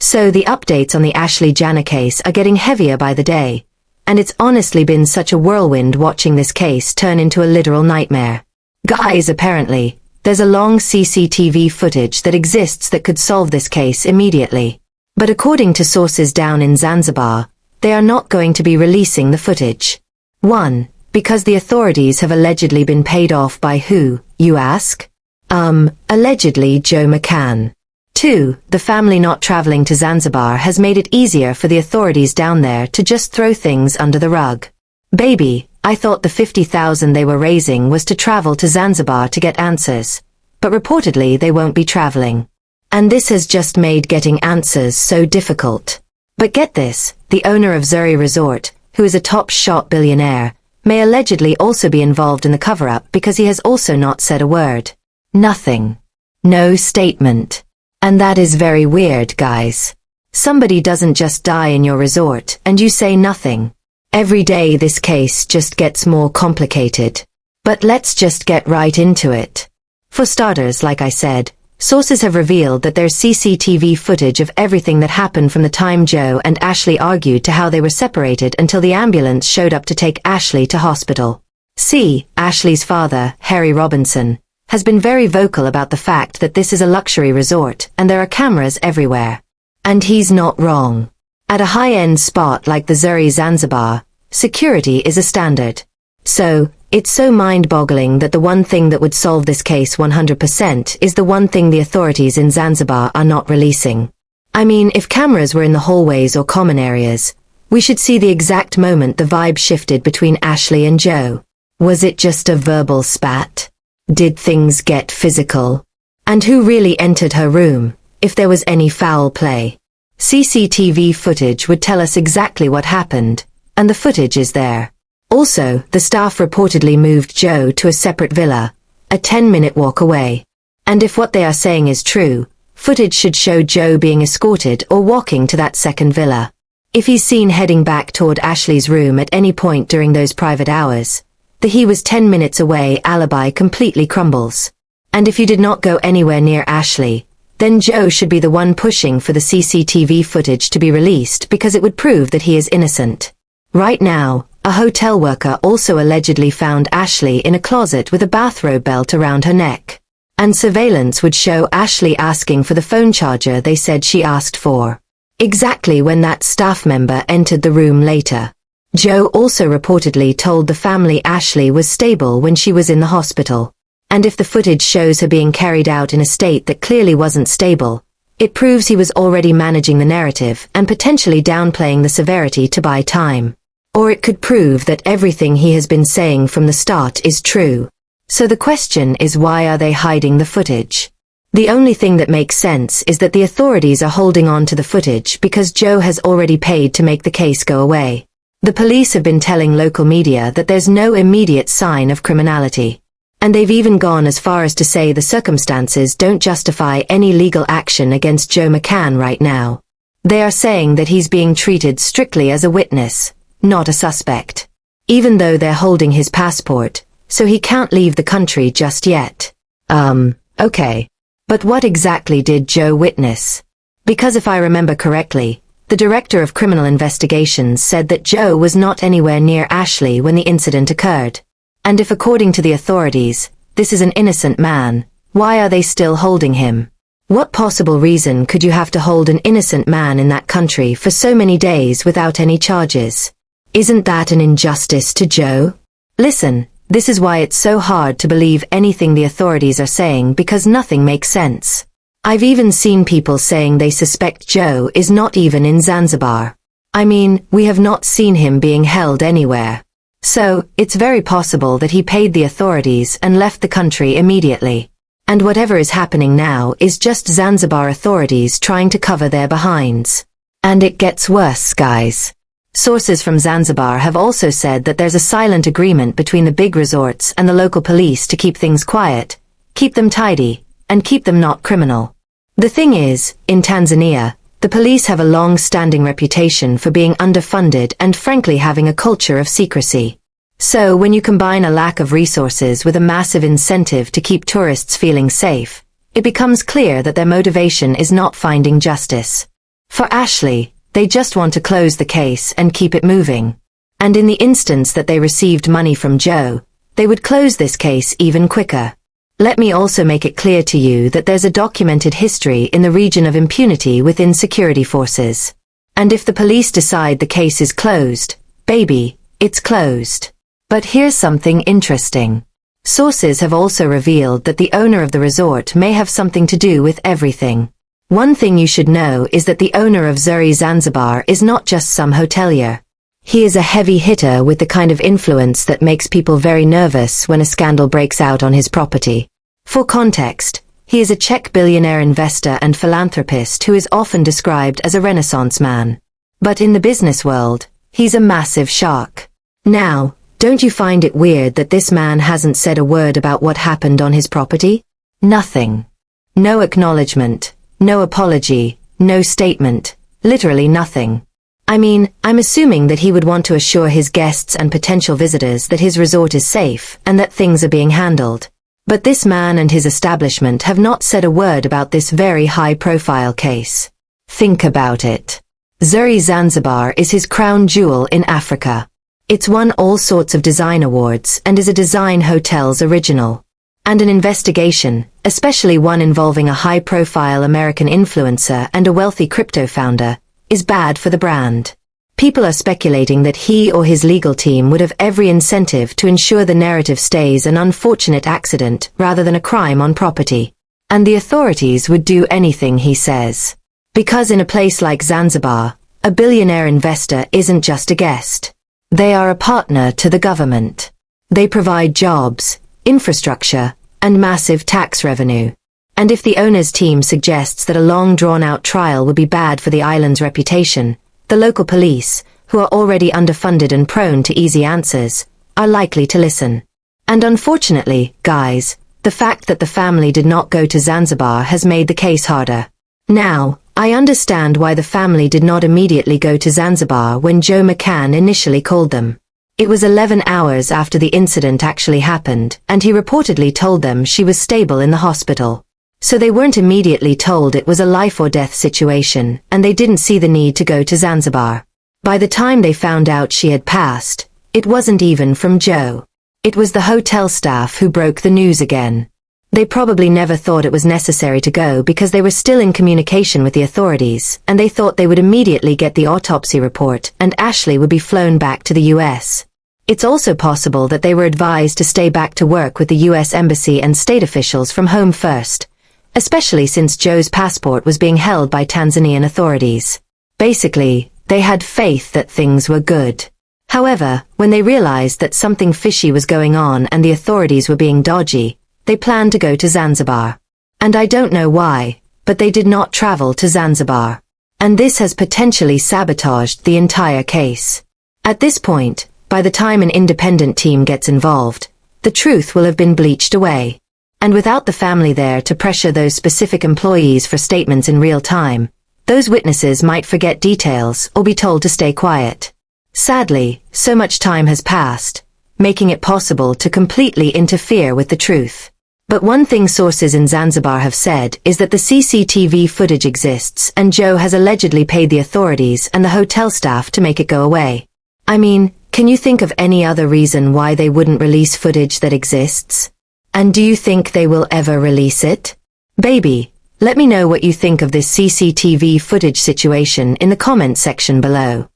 So the updates on the Ashley Jana case are getting heavier by the day, and it's honestly been such a whirlwind watching this case turn into a literal nightmare. Guys, apparently, there's a long CCTV footage that exists that could solve this case immediately. But according to sources down in Zanzibar, they are not going to be releasing the footage. 1. Because the authorities have allegedly been paid off by who, you ask? Allegedly Joe McCann. 2. The family not traveling to Zanzibar has made it easier for the authorities down there to just throw things under the rug. Baby, I thought the 50,000 they were raising was to travel to Zanzibar to get answers, but reportedly they won't be traveling. And this has just made getting answers so difficult. But get this, the owner of Zuri Resort, who is a top-shot billionaire, may allegedly also be involved in the cover-up because he has also not said a word. Nothing. No statement. And that is very weird, guys. Somebody doesn't just die in your resort, and you say nothing. Every day this case just gets more complicated. But let's just get right into it. For starters, like I said, sources have revealed that there's CCTV footage of everything that happened from the time Joe and Ashley argued to how they were separated until the ambulance showed up to take Ashley to hospital. See, Ashley's father, Harry Robinson, has been very vocal about the fact that this is a luxury resort and there are cameras everywhere. And he's not wrong. At a high-end spot like the Zuri Zanzibar, security is a standard. So, it's so mind-boggling that the one thing that would solve this case 100% is the one thing the authorities in Zanzibar are not releasing. I mean, if cameras were in the hallways or common areas, we should see the exact moment the vibe shifted between Ashley and Joe. Was it just a verbal spat? Did things get physical? And who really entered her room, if there was any foul play? CCTV footage would tell us exactly what happened, and the footage is there. Also, the staff reportedly moved Joe to a separate villa, a 10-minute walk away. And if what they are saying is true, footage should show Joe being escorted or walking to that second villa. If he's seen heading back toward Ashley's room at any point during those private hours, the he was 10 minutes away alibi completely crumbles. And if you did not go anywhere near Ashley, then Joe should be the one pushing for the CCTV footage to be released because it would prove that he is innocent. Right now, a hotel worker also allegedly found Ashley in a closet with a bathrobe belt around her neck. And surveillance would show Ashley asking for the phone charger they said she asked for. Exactly when that staff member entered the room later. Joe also reportedly told the family Ashley was stable when she was in the hospital. And if the footage shows her being carried out in a state that clearly wasn't stable, it proves he was already managing the narrative and potentially downplaying the severity to buy time. Or it could prove that everything he has been saying from the start is true. So the question is, why are they hiding the footage? The only thing that makes sense is that the authorities are holding on to the footage because Joe has already paid to make the case go away. The police have been telling local media that there's no immediate sign of criminality. And they've even gone as far as to say the circumstances don't justify any legal action against Joe McCann right now. They are saying that he's being treated strictly as a witness, not a suspect. Even though they're holding his passport, so he can't leave the country just yet. Okay. But what exactly did Joe witness? Because if I remember correctly, the director of criminal investigations said that Joe was not anywhere near Ashley when the incident occurred. And if according to the authorities, this is an innocent man, why are they still holding him? What possible reason could you have to hold an innocent man in that country for so many days without any charges? Isn't that an injustice to Joe? Listen, this is why it's so hard to believe anything the authorities are saying because nothing makes sense. I've even seen people saying they suspect Joe is not even in Zanzibar. I mean, we have not seen him being held anywhere. So, it's very possible that he paid the authorities and left the country immediately. And whatever is happening now is just Zanzibar authorities trying to cover their behinds. And it gets worse, guys. Sources from Zanzibar have also said that there's a silent agreement between the big resorts and the local police to keep things quiet, keep them tidy, and keep them not criminal. The thing is, in Tanzania, the police have a long-standing reputation for being underfunded and frankly having a culture of secrecy. So when you combine a lack of resources with a massive incentive to keep tourists feeling safe, it becomes clear that their motivation is not finding justice. For Ashley, they just want to close the case and keep it moving. And in the instance that they received money from Joe, they would close this case even quicker. Let me also make it clear to you that there's a documented history in the region of impunity within security forces. And if the police decide the case is closed, baby, it's closed. But here's something interesting. Sources have also revealed that the owner of the resort may have something to do with everything. One thing you should know is that the owner of Zuri Zanzibar is not just some hotelier. He is a heavy hitter with the kind of influence that makes people very nervous when a scandal breaks out on his property. For context, he is a Czech billionaire investor and philanthropist who is often described as a Renaissance man. But in the business world, he's a massive shark. Now, don't you find it weird that this man hasn't said a word about what happened on his property? Nothing. No acknowledgement, no apology, no statement, literally nothing. I mean, I'm assuming that he would want to assure his guests and potential visitors that his resort is safe and that things are being handled. But this man and his establishment have not said a word about this very high-profile case. Think about it. Zuri Zanzibar is his crown jewel in Africa. It's won all sorts of design awards and is a design hotel's original. And an investigation, especially one involving a high-profile American influencer and a wealthy crypto founder, is bad for the brand. People are speculating that he or his legal team would have every incentive to ensure the narrative stays an unfortunate accident rather than a crime on property. And the authorities would do anything he says. Because in a place like Zanzibar, a billionaire investor isn't just a guest. They are a partner to the government. They provide jobs, infrastructure, and massive tax revenue. And if the owner's team suggests that a long drawn-out trial would be bad for the island's reputation, the local police, who are already underfunded and prone to easy answers, are likely to listen. And unfortunately, guys, the fact that the family did not go to Zanzibar has made the case harder. Now, I understand why the family did not immediately go to Zanzibar when Joe McCann initially called them. It was 11 hours after the incident actually happened, and he reportedly told them she was stable in the hospital. So they weren't immediately told it was a life-or-death situation, and they didn't see the need to go to Zanzibar. By the time they found out she had passed, it wasn't even from Joe. It was the hotel staff who broke the news again. They probably never thought it was necessary to go because they were still in communication with the authorities, and they thought they would immediately get the autopsy report and Ashley would be flown back to the US. It's also possible that they were advised to stay back to work with the US Embassy and state officials from home first, especially since Joe's passport was being held by Tanzanian authorities. Basically, they had faith that things were good. However, when they realized that something fishy was going on and the authorities were being dodgy, they planned to go to Zanzibar. And I don't know why, but they did not travel to Zanzibar. And this has potentially sabotaged the entire case. At this point, by the time an independent team gets involved, the truth will have been bleached away. And without the family there to pressure those specific employees for statements in real time, those witnesses might forget details or be told to stay quiet. Sadly, so much time has passed, making it possible to completely interfere with the truth. But one thing sources in Zanzibar have said is that the CCTV footage exists and Joe has allegedly paid the authorities and the hotel staff to make it go away. I mean, can you think of any other reason why they wouldn't release footage that exists? And do you think they will ever release it? Baby, let me know what you think of this CCTV footage situation in the comment section below.